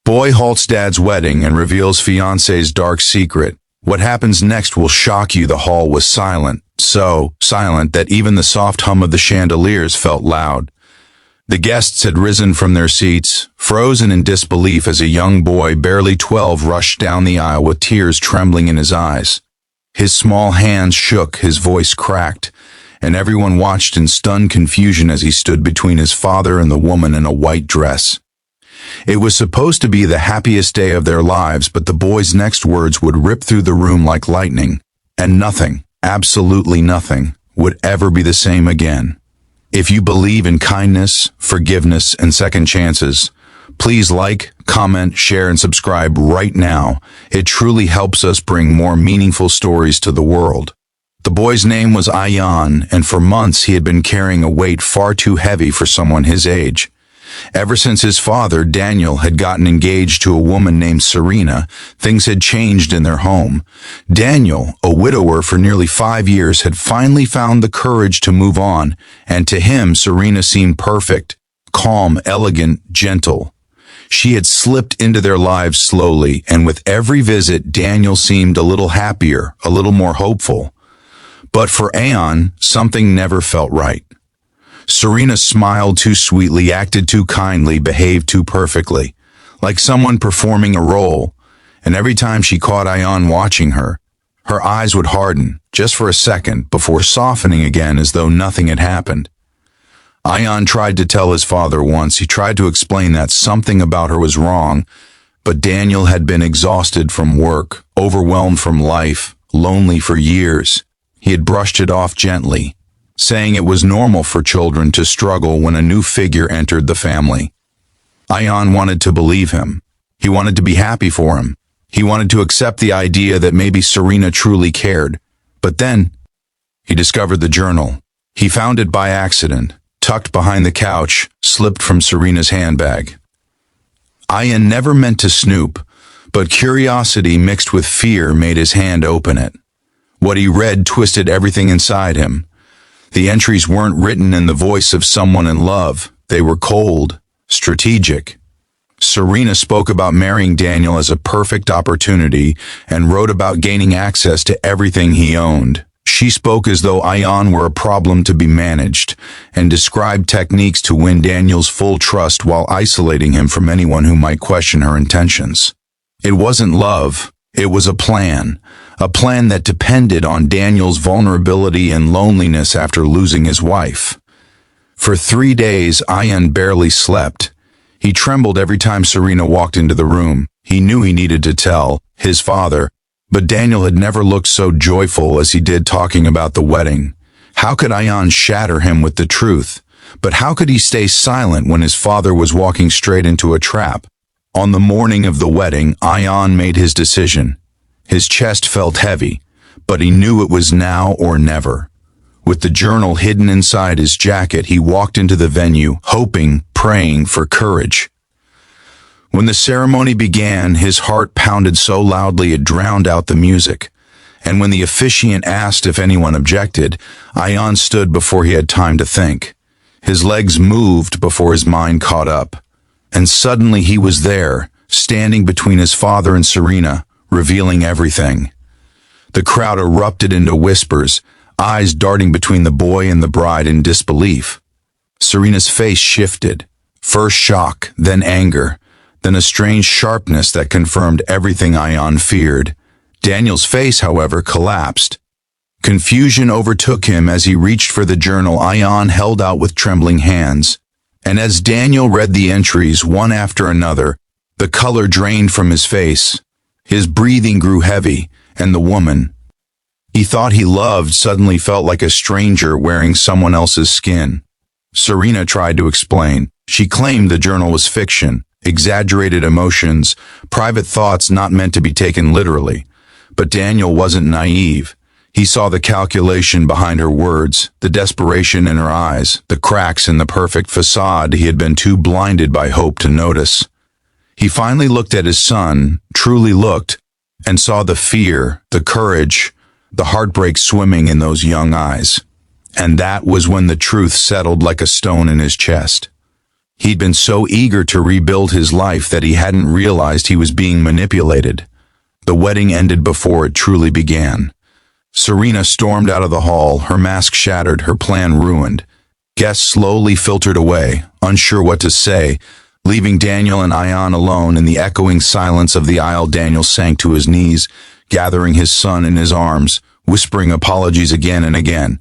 Boy halts dad's wedding and reveals fiancé's dark secret. What happens next will shock you. The hall was silent, so silent that even the soft hum of the chandeliers felt loud. The guests had risen from their seats, frozen in disbelief as a young boy, barely 12, rushed down the aisle with tears trembling in his eyes. His small hands shook, his voice cracked, and everyone watched in stunned confusion as he stood between his father and the woman in a white dress. It was supposed to be the happiest day of their lives, but the boy's next words would rip through the room like lightning, and nothing, absolutely nothing, would ever be the same again. If you believe in kindness, forgiveness, and second chances, please like, comment, share, and subscribe right now. It truly helps us bring more meaningful stories to the world. The boy's name was Ayan, and for months he had been carrying a weight far too heavy for someone his age. Ever since his father, Daniel, had gotten engaged to a woman named Serena, things had changed in their home. Daniel, a widower for nearly 5 years, had finally found the courage to move on, and to him, Serena seemed perfect, calm, elegant, gentle. She had slipped into their lives slowly, and with every visit, Daniel seemed a little happier, a little more hopeful. But for Ayan, something never felt right. Serena smiled too sweetly, acted too kindly, behaved too perfectly, like someone performing a role, and every time she caught Ayan watching her, her eyes would harden, just for a second, before softening again as though nothing had happened. Ayan tried to tell his father once. He tried to explain that something about her was wrong, but Daniel had been exhausted from work, overwhelmed from life, lonely for years. He had brushed it off gently, saying it was normal for children to struggle when a new figure entered the family. Ayan wanted to believe him. He wanted to be happy for him. He wanted to accept the idea that maybe Serena truly cared. But then, he discovered the journal. He found it by accident, tucked behind the couch, slipped from Serena's handbag. Ayan never meant to snoop, but curiosity mixed with fear made his hand open it. What he read twisted everything inside him. The entries weren't written in the voice of someone in love. They were cold, strategic. Serena spoke about marrying Daniel as a perfect opportunity and wrote about gaining access to everything he owned. She spoke as though Ayan were a problem to be managed and described techniques to win Daniel's full trust while isolating him from anyone who might question her intentions. It wasn't love. It was a plan that depended on Daniel's vulnerability and loneliness after losing his wife. For 3 days, Ayan barely slept. He trembled every time Serena walked into the room. He knew he needed to tell his father, but Daniel had never looked so joyful as he did talking about the wedding. How could Ayan shatter him with the truth? But how could he stay silent when his father was walking straight into a trap? On the morning of the wedding, Ayan made his decision. His chest felt heavy, but he knew it was now or never. With the journal hidden inside his jacket, he walked into the venue, hoping, praying for courage. When the ceremony began, his heart pounded so loudly it drowned out the music. And when the officiant asked if anyone objected, Ayan stood before he had time to think. His legs moved before his mind caught up. And suddenly he was there, standing between his father and Serena, revealing everything. The crowd erupted into whispers, eyes darting between the boy and the bride in disbelief. Serena's face shifted, first shock, then anger, then a strange sharpness that confirmed everything Ayan feared. Daniel's face, however, collapsed. Confusion overtook him as he reached for the journal Ayan held out with trembling hands. And as Daniel read the entries one after another, the color drained from his face. His breathing grew heavy, and the woman he thought he loved suddenly felt like a stranger wearing someone else's skin. Serena tried to explain. She claimed the journal was fiction, exaggerated emotions, private thoughts not meant to be taken literally. But Daniel wasn't naive. He saw the calculation behind her words, the desperation in her eyes, the cracks in the perfect facade he had been too blinded by hope to notice. He finally looked at his son, truly looked, and saw the fear, the courage, the heartbreak swimming in those young eyes. And that was when the truth settled like a stone in his chest. He'd been so eager to rebuild his life that he hadn't realized he was being manipulated. The wedding ended before it truly began. Serena stormed out of the hall, her mask shattered, her plan ruined. Guests slowly filtered away, unsure what to say, leaving Daniel and Ian alone in the echoing silence of the aisle. Daniel sank to his knees, gathering his son in his arms, whispering apologies again and again.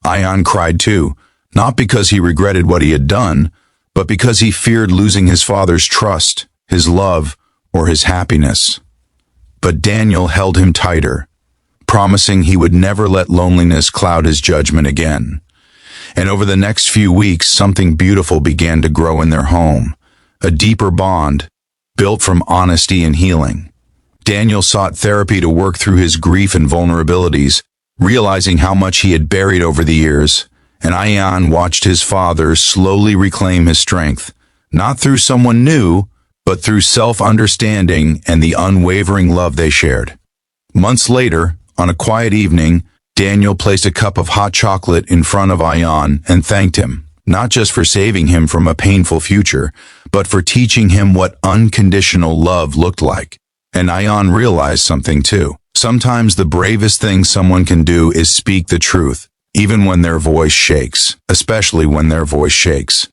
Ian cried too, not because he regretted what he had done, but because he feared losing his father's trust, his love, or his happiness. But Daniel held him tighter, promising he would never let loneliness cloud his judgment again. And over the next few weeks, something beautiful began to grow in their home, a deeper bond, built from honesty and healing. Daniel sought therapy to work through his grief and vulnerabilities, realizing how much he had buried over the years, and Ian watched his father slowly reclaim his strength, not through someone new, but through self-understanding and the unwavering love they shared. Months later, on a quiet evening, Daniel placed a cup of hot chocolate in front of Ian and thanked him, not just for saving him from a painful future, but for teaching him what unconditional love looked like. And Ian realized something too. Sometimes the bravest thing someone can do is speak the truth, even when their voice shakes, especially when their voice shakes.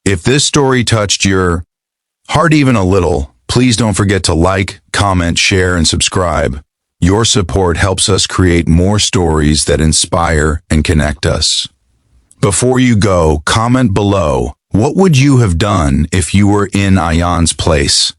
If this story touched your heart even a little, please don't forget to like, comment, share, and subscribe. Your support helps us create more stories that inspire and connect us. Before you go, comment below, what would you have done if you were in Ian's place?